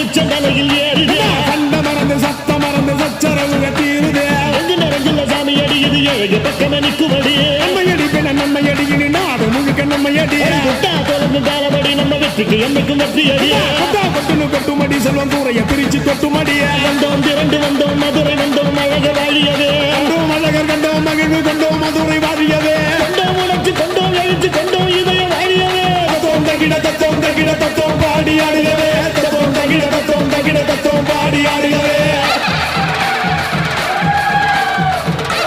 உச்சந்தலையில் ஏறுதே கண்ட மறந்து சத்த மறந்து சச்சரவுக தீருதே எங்கு நிறைஞ்சுள்ள சாமி அடியுது ஏழு பக்கம் நிற்குமடி நம்மையடி பின்ன நம்மையடி இனி நாடு முழுக்க நம்மையடி குட்டா தொடர்ந்து தாளபடி நம்ம வெற்றிக்கு என்னைக்கும் வெற்றி அடியே கொட்டுனு கொட்டுமடி செல்வம் கூரைய பிரிச்சு கொட்டுமடிய வந்தோம் திரண்டு வந்தோம் மதுரை வந்தோம் அழக வாழியவே அழகர்